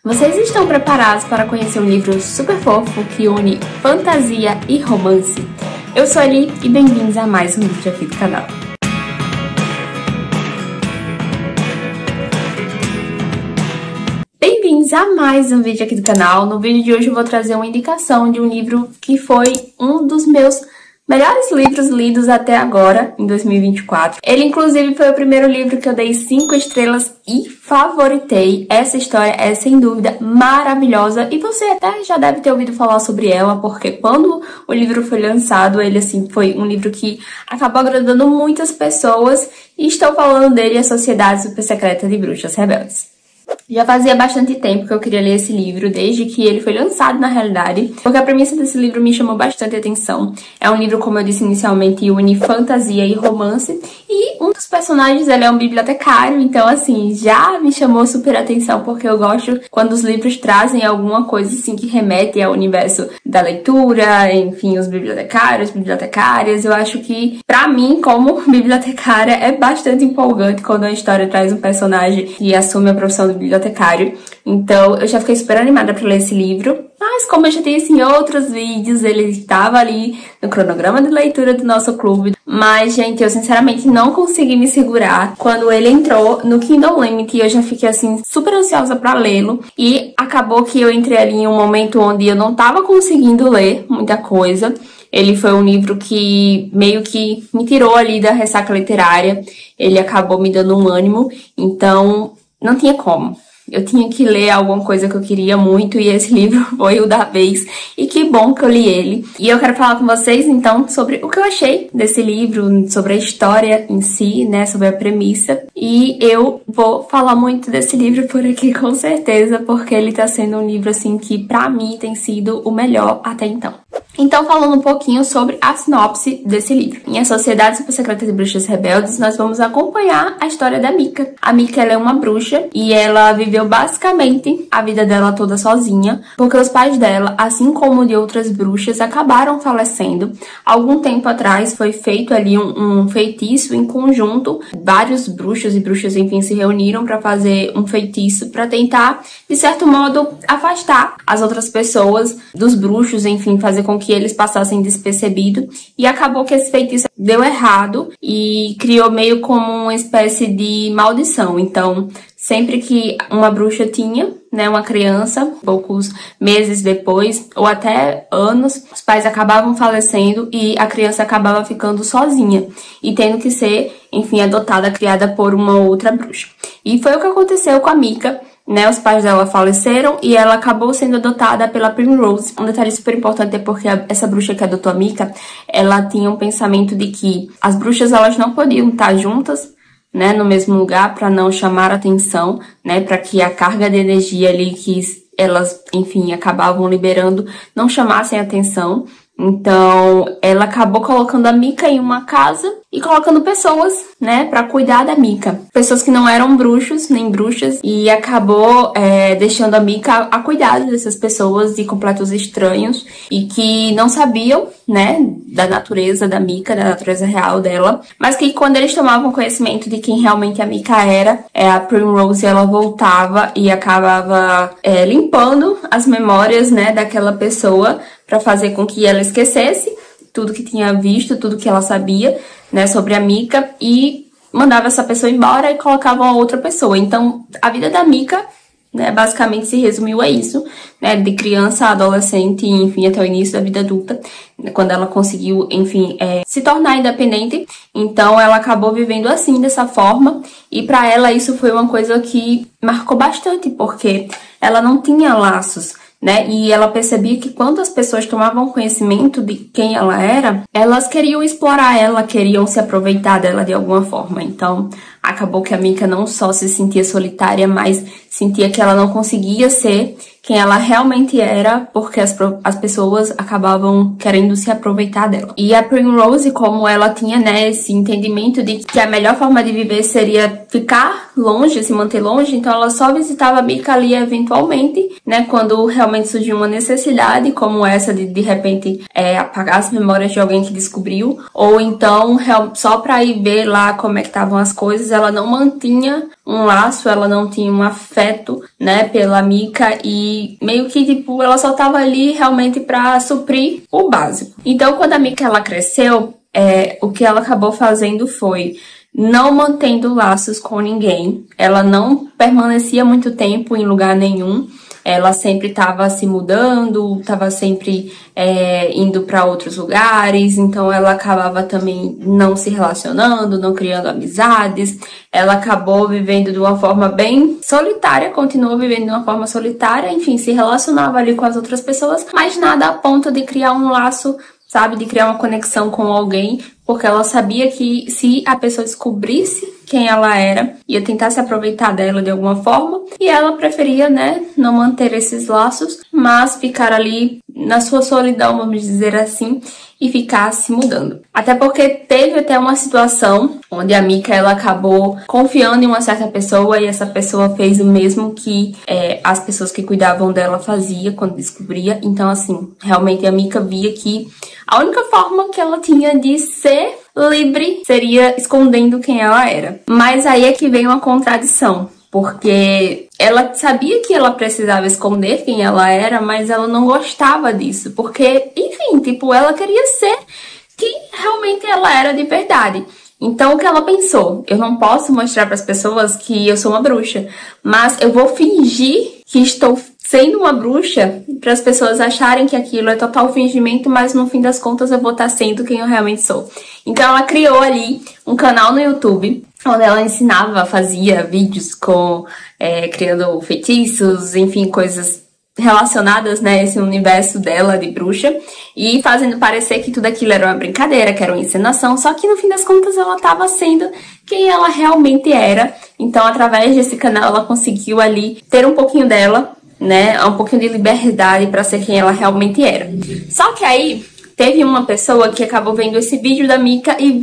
Vocês estão preparados para conhecer um livro super fofo que une fantasia e romance? Eu sou a Eli e bem-vindos a mais um vídeo aqui do canal. Bem-vindos a mais um vídeo aqui do canal. No vídeo de hoje eu vou trazer uma indicação de um livro que foi um dos meus melhores livros lidos até agora, em 2024. Ele, inclusive, foi o primeiro livro que eu dei 5 estrelas e favoritei. Essa história é, sem dúvida, maravilhosa. E você até já deve ter ouvido falar sobre ela, porque quando o livro foi lançado, ele, assim, foi um livro que acabou agradando muitas pessoas. E estou falando dele, A Sociedade Super Secreta de Bruxas Rebeldes. Já fazia bastante tempo que eu queria ler esse livro, desde que ele foi lançado na realidade, porque a premissa desse livro me chamou bastante atenção. É um livro, como eu disse inicialmente, une fantasia e romance, e um dos personagens, ele é um bibliotecário, então assim, já me chamou super atenção, porque eu gosto quando os livros trazem alguma coisa assim que remete ao universo da leitura, enfim, os bibliotecários, bibliotecárias. Eu acho que, pra mim, como bibliotecária, é bastante empolgante quando a história traz um personagem que assume a profissão do bibliotecário. Então, eu já fiquei super animada para ler esse livro. Mas, como eu já disse em outros vídeos, ele estava ali no cronograma de leitura do nosso clube. Mas, gente, eu sinceramente não consegui me segurar. Quando ele entrou no Kindle Limit, eu já fiquei, assim, super ansiosa para lê-lo. E acabou que eu entrei ali em um momento onde eu não estava conseguindo ler muita coisa. Ele foi um livro que meio que me tirou ali da ressaca literária. Ele acabou me dando um ânimo. Então, não tinha como. Eu tinha que ler alguma coisa que eu queria muito e esse livro foi o da vez. E que bom que eu li ele. E eu quero falar com vocês, então, sobre o que eu achei desse livro, sobre a história em si, né, sobre a premissa. E eu vou falar muito desse livro por aqui, com certeza, porque ele tá sendo um livro, assim, que pra mim tem sido o melhor até então. Então, falando um pouquinho sobre a sinopse desse livro. Em A Sociedade Super Secreta de Bruxas Rebeldes, nós vamos acompanhar a história da Mika. A Mika, ela é uma bruxa e ela viveu basicamente a vida dela toda sozinha, porque os pais dela, assim como de outras bruxas, acabaram falecendo. Algum tempo atrás foi feito ali um feitiço em conjunto. Vários bruxos e bruxas, enfim, se reuniram para fazer um feitiço para tentar, de certo modo, afastar as outras pessoas dos bruxos, enfim, fazer com que eles passassem despercebido, e acabou que esse feitiço deu errado e criou meio como uma espécie de maldição. Então, sempre que uma bruxa tinha, né, uma criança, poucos meses depois, ou até anos, os pais acabavam falecendo e a criança acabava ficando sozinha e tendo que ser, enfim, adotada, criada por uma outra bruxa. E foi o que aconteceu com a Mika. Né, os pais dela faleceram e ela acabou sendo adotada pela Primrose. Um detalhe super importante é porque essa bruxa que adotou a Mika, ela tinha um pensamento de que as bruxas, elas não podiam estar juntas, né, no mesmo lugar, para não chamar atenção, né, para que a carga de energia ali que elas, enfim, acabavam liberando não chamassem atenção. Então, ela acabou colocando a Mika em uma casa e colocando pessoas, né, pra cuidar da Mika. Pessoas que não eram bruxos, nem bruxas, e acabou deixando a Mika a cuidar dessas pessoas de completos estranhos e que não sabiam, né, da natureza da Mika, da natureza real dela, mas que quando eles tomavam conhecimento de quem realmente a Mika era, a Primrose, ela voltava e acabava limpando as memórias, né, daquela pessoa, para fazer com que ela esquecesse tudo que tinha visto, tudo que ela sabia, né, sobre a Mika, e mandava essa pessoa embora e colocava uma outra pessoa. Então, a vida da Mika, né, basicamente se resumiu a isso, né, de criança a adolescente, enfim, até o início da vida adulta, quando ela conseguiu, enfim, se tornar independente. Então, ela acabou vivendo assim, dessa forma, e para ela isso foi uma coisa que marcou bastante, porque ela não tinha laços, né? E ela percebia que quando as pessoas tomavam conhecimento de quem ela era, elas queriam explorar ela, queriam se aproveitar dela de alguma forma. Então, acabou que a Mika não só se sentia solitária, mas sentia que ela não conseguia ser quem ela realmente era, porque as pessoas acabavam querendo se aproveitar dela. E a Primrose, como ela tinha, né, esse entendimento de que a melhor forma de viver seria ficar longe, se manter longe, então ela só visitava a Mika ali eventualmente, né, quando realmente surgiu uma necessidade, como essa de repente, apagar as memórias de alguém que descobriu, ou então só pra ir ver lá como é que estavam as coisas, ela não mantinha um laço, ela não tinha um afeto, né, pela Mika, e meio que, tipo, ela só tava ali realmente pra suprir o básico. Então, quando a Mika, ela cresceu, o que ela acabou fazendo foi não mantendo laços com ninguém. Ela não permanecia muito tempo em lugar nenhum. Ela sempre estava se mudando, estava sempre indo para outros lugares, então ela acabava também não se relacionando, não criando amizades. Ela acabou vivendo de uma forma bem solitária, continuou vivendo de uma forma solitária, enfim, se relacionava ali com as outras pessoas, mas nada a ponto de criar um laço, sabe, de criar uma conexão com alguém, porque ela sabia que se a pessoa descobrisse quem ela era, ia tentar se aproveitar dela de alguma forma, e ela preferia, né, não manter esses laços, mas ficar ali na sua solidão, vamos dizer assim, e ficar se mudando. Até porque teve até uma situação onde a Mika, ela acabou confiando em uma certa pessoa, e essa pessoa fez o mesmo que as pessoas que cuidavam dela faziam quando descobria. Então, assim, realmente a Mika via que a única forma que ela tinha de ser livre seria escondendo quem ela era. Mas aí é que vem uma contradição, porque ela sabia que ela precisava esconder quem ela era, mas ela não gostava disso, porque, enfim, tipo, ela queria ser quem realmente ela era de verdade. Então, o que ela pensou? Eu não posso mostrar para as pessoas que eu sou uma bruxa, mas eu vou fingir que estou sendo uma bruxa para as pessoas acharem que aquilo é total fingimento, mas no fim das contas eu vou estar sendo quem eu realmente sou. Então, ela criou ali um canal no YouTube, onde ela ensinava, fazia vídeos criando feitiços, enfim, coisas relacionadas, né, a esse universo dela de bruxa, e fazendo parecer que tudo aquilo era uma brincadeira, que era uma encenação, só que no fim das contas ela estava sendo quem ela realmente era. Então, através desse canal, ela conseguiu ali ter um pouquinho dela, né, um pouquinho de liberdade para ser quem ela realmente era. Só que aí teve uma pessoa que acabou vendo esse vídeo da Mika e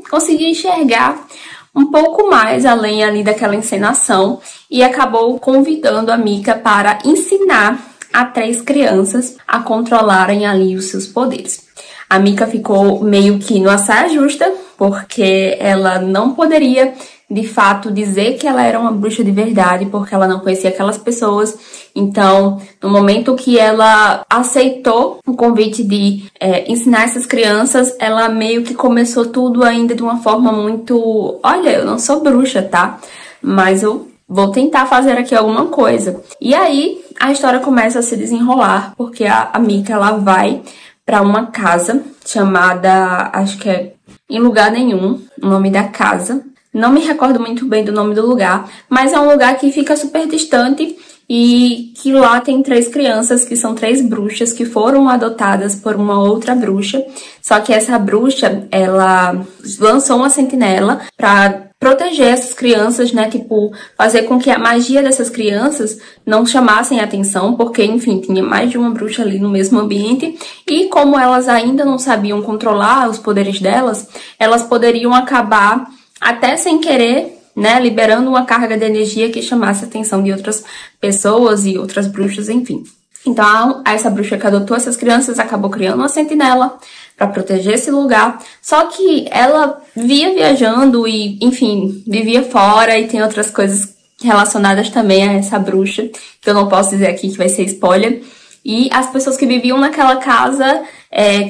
conseguiu enxergar um pouco mais além ali daquela encenação, e acabou convidando a Mika para ensinar a 3 crianças a controlarem ali os seus poderes. A Mika ficou meio que numa saia justa, porque ela não poderia, de fato, dizer que ela era uma bruxa de verdade, porque ela não conhecia aquelas pessoas. Então, no momento que ela aceitou o convite de ensinar essas crianças, ela meio que começou tudo ainda de uma forma muito... Olha, eu não sou bruxa, tá? Mas eu vou tentar fazer aqui alguma coisa. E aí, a história começa a se desenrolar, porque a Mika, ela vai para uma casa chamada, acho que é Em Lugar Nenhum, o nome da casa. Não me recordo muito bem do nome do lugar, mas é um lugar que fica super distante e que lá tem 3 crianças, que são 3 bruxas que foram adotadas por uma outra bruxa. Só que essa bruxa, ela lançou uma sentinela para proteger essas crianças, né, tipo, fazer com que a magia dessas crianças não chamassem atenção, porque, enfim, tinha mais de uma bruxa ali no mesmo ambiente, e como elas ainda não sabiam controlar os poderes delas, elas poderiam acabar, até sem querer, né, liberando uma carga de energia que chamasse a atenção de outras pessoas e outras bruxas, enfim. Então, essa bruxa que adotou essas crianças acabou criando uma sentinela para proteger esse lugar. Só que ela via viajando e, enfim, vivia fora, e tem outras coisas relacionadas também a essa bruxa, que eu não posso dizer aqui, que vai ser spoiler. E as pessoas que viviam naquela casa,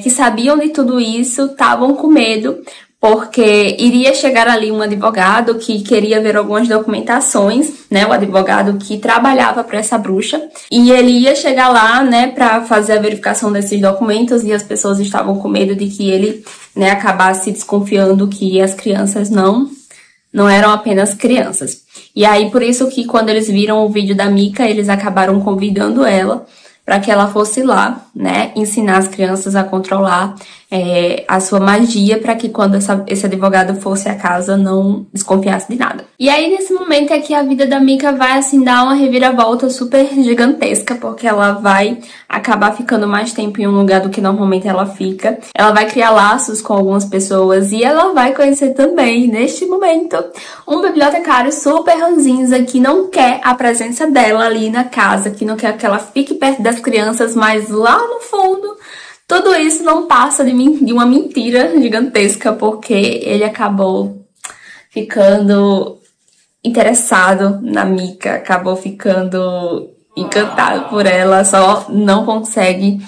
que sabiam de tudo isso, estavam com medo, porque iria chegar ali um advogado que queria ver algumas documentações, né, o advogado que trabalhava para essa bruxa, e ele ia chegar lá, né, para fazer a verificação desses documentos, e as pessoas estavam com medo de que ele, né, acabasse desconfiando que as crianças não eram apenas crianças. E aí, por isso que quando eles viram o vídeo da Mika, eles acabaram convidando ela para que ela fosse lá, né, ensinar as crianças a controlar a sua magia, para que quando esse advogado fosse à casa não desconfiasse de nada. E aí, nesse momento é que a vida da Mika vai, assim, dar uma reviravolta super gigantesca, porque ela vai acabar ficando mais tempo em um lugar do que normalmente ela fica. Ela vai criar laços com algumas pessoas, e ela vai conhecer também, neste momento, um bibliotecário super ranzinza que não quer a presença dela ali na casa, que não quer que ela fique perto das crianças, mas lá no fundo tudo isso não passa de uma mentira gigantesca, porque ele acabou ficando interessado na Mika, acabou ficando encantado por ela, só não consegue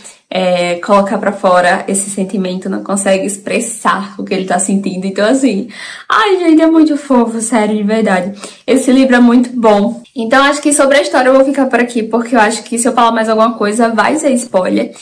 colocar pra fora esse sentimento, não consegue expressar o que ele tá sentindo. Então, assim, ai, gente, é muito fofo, sério, de verdade. Esse livro é muito bom. Então, acho que sobre a história eu vou ficar por aqui, porque eu acho que se eu falar mais alguma coisa, vai ser spoiler.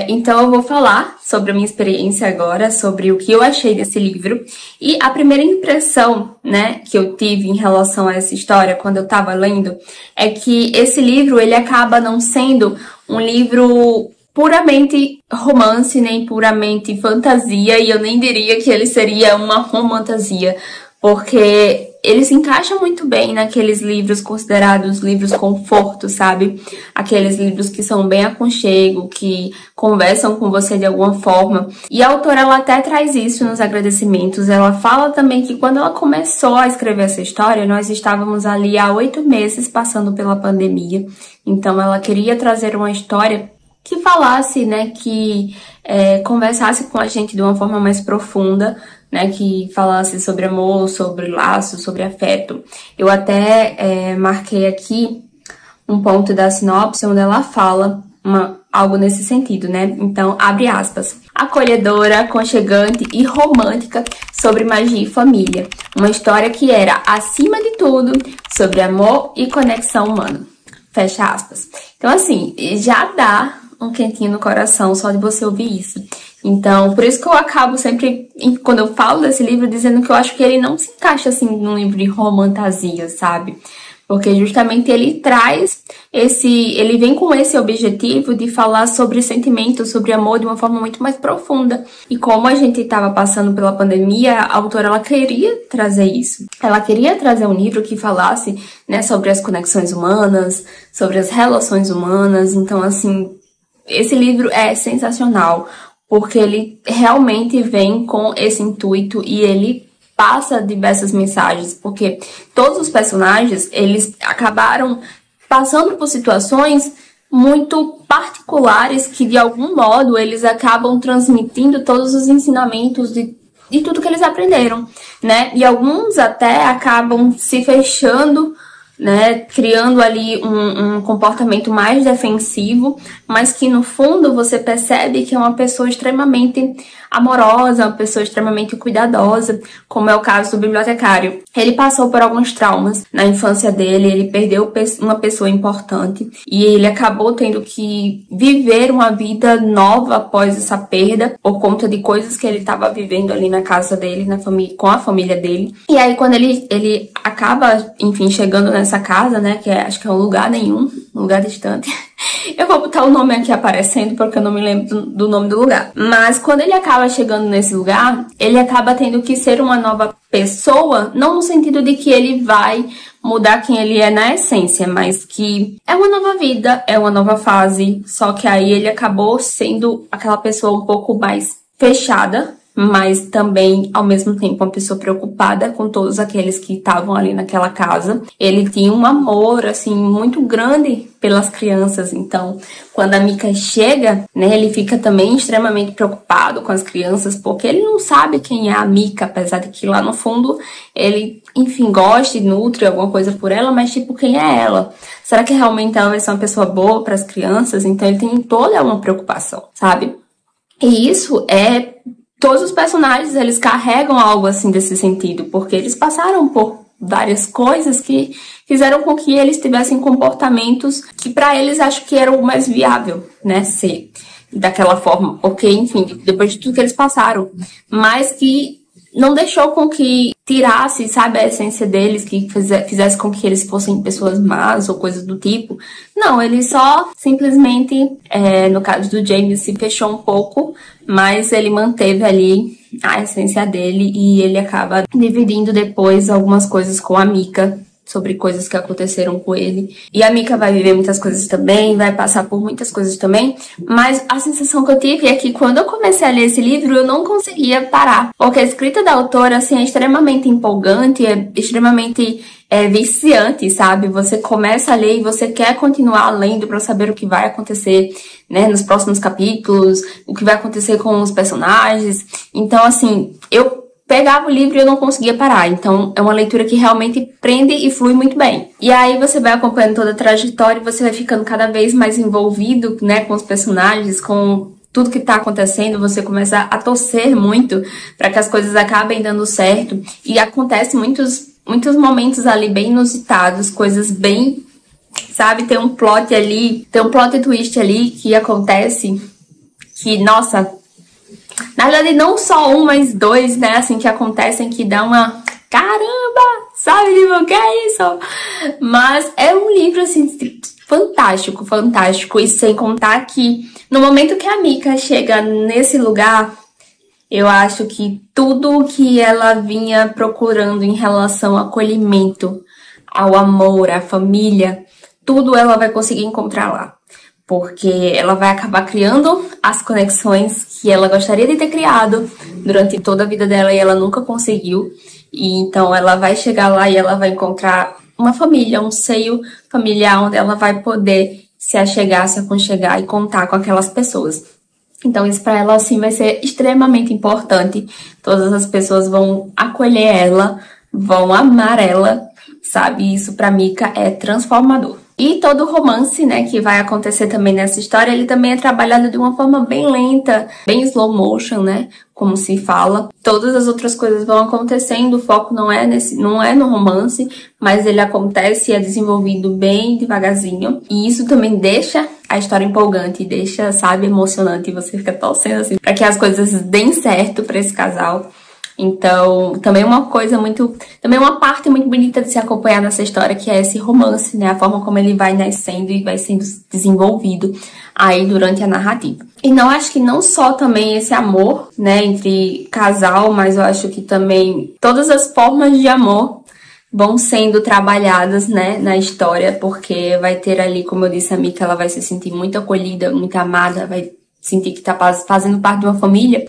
Então, eu vou falar sobre a minha experiência agora, sobre o que eu achei desse livro. E a primeira impressão, né, que eu tive em relação a essa história, quando eu tava lendo, é que esse livro, ele acaba não sendo um livro puramente romance, nem puramente fantasia, e eu nem diria que ele seria uma romantasia, porque ele se encaixa muito bem naqueles livros considerados livros conforto, sabe? Aqueles livros que são bem aconchego, que conversam com você de alguma forma. E a autora, ela até traz isso nos agradecimentos. Ela fala também que quando ela começou a escrever essa história, nós estávamos ali há 8 meses passando pela pandemia. Então, ela queria trazer uma história que falasse, né, que conversasse com a gente de uma forma mais profunda, né, que falasse sobre amor, sobre laços, sobre afeto. Eu até marquei aqui um ponto da sinopse onde ela fala algo nesse sentido, né? Então, abre aspas. Acolhedora, aconchegante e romântica sobre magia e família. Uma história que era, acima de tudo, sobre amor e conexão humana. Fecha aspas. Então, assim, já dá um quentinho no coração só de você ouvir isso. Então, por isso que eu acabo sempre, quando eu falo desse livro, dizendo que eu acho que ele não se encaixa, assim, num livro de romantasia, sabe? Porque justamente ele traz ele vem com esse objetivo de falar sobre sentimento, sobre amor de uma forma muito mais profunda. E como a gente estava passando pela pandemia, a autora, ela queria trazer isso. Ela queria trazer um livro que falasse, né, sobre as conexões humanas, sobre as relações humanas. Então, assim, esse livro é sensacional, porque ele realmente vem com esse intuito e ele passa diversas mensagens, porque todos os personagens, eles acabaram passando por situações muito particulares que, de algum modo, eles acabam transmitindo todos os ensinamentos de tudo que eles aprenderam, né? E alguns até acabam se fechando, né, criando ali um comportamento mais defensivo, mas que no fundo você percebe que é uma pessoa extremamente amorosa, uma pessoa extremamente cuidadosa, como é o caso do bibliotecário. Ele passou por alguns traumas na infância dele, ele perdeu uma pessoa importante e ele acabou tendo que viver uma vida nova após essa perda, por conta de coisas que ele estava vivendo ali na casa dele, com a família dele. E aí quando ele acaba, enfim, chegando nessa casa, né, que acho que é um lugar um lugar distante. Eu vou botar o nome aqui aparecendo porque eu não me lembro do nome do lugar. Mas quando ele acaba chegando nesse lugar, ele acaba tendo que ser uma nova pessoa, não no sentido de que ele vai mudar quem ele é na essência, mas que é uma nova vida, é uma nova fase, só que aí ele acabou sendo aquela pessoa um pouco mais fechada, mas também, ao mesmo tempo, uma pessoa preocupada com todos aqueles que estavam ali naquela casa. Ele tinha um amor, assim, muito grande pelas crianças. Então, quando a Mika chega, né, ele fica também extremamente preocupado com as crianças, porque ele não sabe quem é a Mika, apesar de que lá no fundo ele, enfim, gosta e nutre alguma coisa por ela, mas tipo, quem é ela? Será que realmente ela vai ser uma pessoa boa para as crianças? Então, ele tem toda uma preocupação, sabe? E isso todos os personagens, eles carregam algo assim desse sentido, porque eles passaram por várias coisas que fizeram com que eles tivessem comportamentos que para eles acho que era o mais viável, né, ser daquela forma, porque, enfim, depois de tudo que eles passaram, mas que não deixou com que tirasse, sabe, a essência deles, que fizesse com que eles fossem pessoas más ou coisas do tipo. Não, ele só simplesmente, no caso do James, se fechou um pouco, mas ele manteve ali a essência dele e ele acaba dividindo depois algumas coisas com a Mika, sobre coisas que aconteceram com ele. E a Mika vai viver muitas coisas também, vai passar por muitas coisas também, mas a sensação que eu tive é que quando eu comecei a ler esse livro, eu não conseguia parar, porque a escrita da autora, assim, é extremamente empolgante, é extremamente viciante, sabe? Você começa a ler e você quer continuar lendo para saber o que vai acontecer, né, nos próximos capítulos, o que vai acontecer com os personagens. Então, assim, eu pegava o livro e eu não conseguia parar. Então, é uma leitura que realmente prende e flui muito bem. E aí você vai acompanhando toda a trajetória e você vai ficando cada vez mais envolvido, né, com os personagens, com tudo que tá acontecendo. Você começa a torcer muito para que as coisas acabem dando certo. E acontece muitos momentos ali bem inusitados, coisas bem, sabe, tem um plot ali, tem um plot twist ali que acontece que, nossa, na verdade não só um, mas dois, né, assim, que acontecem que dá uma caramba, sabe, tipo, que é isso? Mas é um livro, assim, fantástico, fantástico, e sem contar que no momento que a Mika chega nesse lugar, eu acho que tudo que ela vinha procurando em relação ao acolhimento, ao amor, à família, tudo ela vai conseguir encontrar lá. Porque ela vai acabar criando as conexões que ela gostaria de ter criado durante toda a vida dela e ela nunca conseguiu. E então ela vai chegar lá e ela vai encontrar uma família, um seio familiar onde ela vai poder se achegar, se aconchegar e contar com aquelas pessoas. Então isso para ela assim vai ser extremamente importante. Todas as pessoas vão acolher ela, vão amar ela, sabe? Isso para Mika é transformador. E todo o romance, né, que vai acontecer também nessa história, ele também é trabalhado de uma forma bem lenta, bem slow motion, né, como se fala. Todas as outras coisas vão acontecendo, o foco não é no romance, mas ele acontece e é desenvolvido bem devagarzinho. E isso também deixa a história empolgante, deixa, sabe, emocionante, e você fica torcendo assim para que as coisas deem certo para esse casal. Então, também uma parte muito bonita de se acompanhar nessa história, que é esse romance, né? A forma como ele vai nascendo e vai sendo desenvolvido aí durante a narrativa. E não acho que não só também esse amor, né, entre casal, mas eu acho que também todas as formas de amor vão sendo trabalhadas, né, na história, porque vai ter ali, como eu disse, a Mika, ela vai se sentir muito acolhida, muito amada, vai sentir que tá fazendo parte de uma família.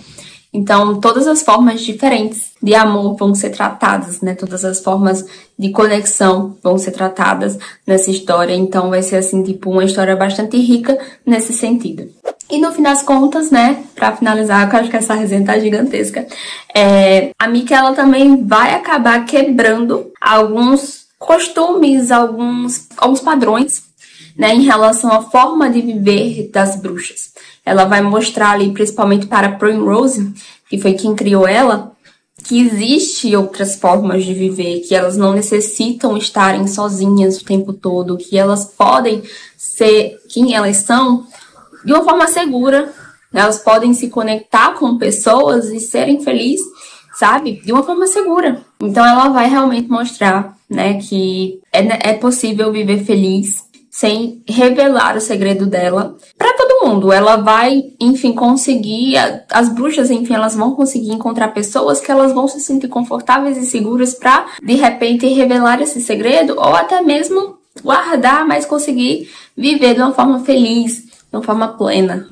Então, todas as formas diferentes de amor vão ser tratadas, né? Todas as formas de conexão vão ser tratadas nessa história. Então, vai ser, assim, tipo, uma história bastante rica nesse sentido. E no fim das contas, né, pra finalizar, eu acho que essa resenha tá gigantesca, a Mika, ela também vai acabar quebrando alguns costumes, alguns padrões, né, em relação à forma de viver das bruxas. Ela vai mostrar ali, principalmente para Primrose, que foi quem criou ela, que existe outras formas de viver, que elas não necessitam estarem sozinhas o tempo todo, que elas podem ser quem elas são de uma forma segura, elas podem se conectar com pessoas e serem felizes, sabe? De uma forma segura. Então ela vai realmente mostrar, né, que é possível viver feliz sem revelar o segredo dela para todo mundo. Ela vai, enfim, conseguir, as bruxas, enfim, elas vão conseguir encontrar pessoas que elas vão se sentir confortáveis e seguras para, de repente, revelar esse segredo ou até mesmo guardar, mas conseguir viver de uma forma feliz, de uma forma plena.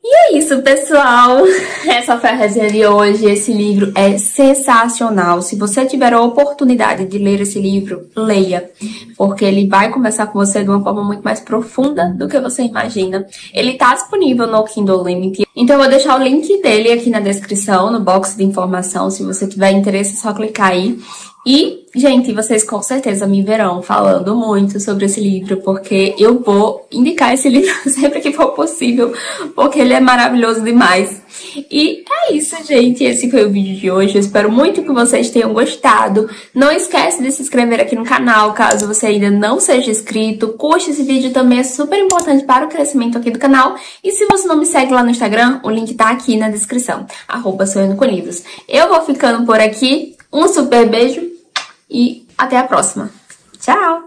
E é isso, pessoal! Essa foi a resenha de hoje. Esse livro é sensacional. Se você tiver a oportunidade de ler esse livro, leia. Porque ele vai conversar com você de uma forma muito mais profunda do que você imagina. Ele tá disponível no Kindle Unlimited. Então eu vou deixar o link dele aqui na descrição, no box de informação. Se você tiver interesse, é só clicar aí. E, gente, vocês com certeza me verão falando muito sobre esse livro, porque eu vou indicar esse livro sempre que for possível, porque ele é maravilhoso demais. E é isso, gente. Esse foi o vídeo de hoje. Eu espero muito que vocês tenham gostado. Não esquece de se inscrever aqui no canal, caso você ainda não seja inscrito. Curte esse vídeo também, é super importante para o crescimento aqui do canal. E se você não me segue lá no Instagram, o link tá aqui na descrição. @sonhando-com-livros. Eu vou ficando por aqui. Um super beijo. E até a próxima. Tchau!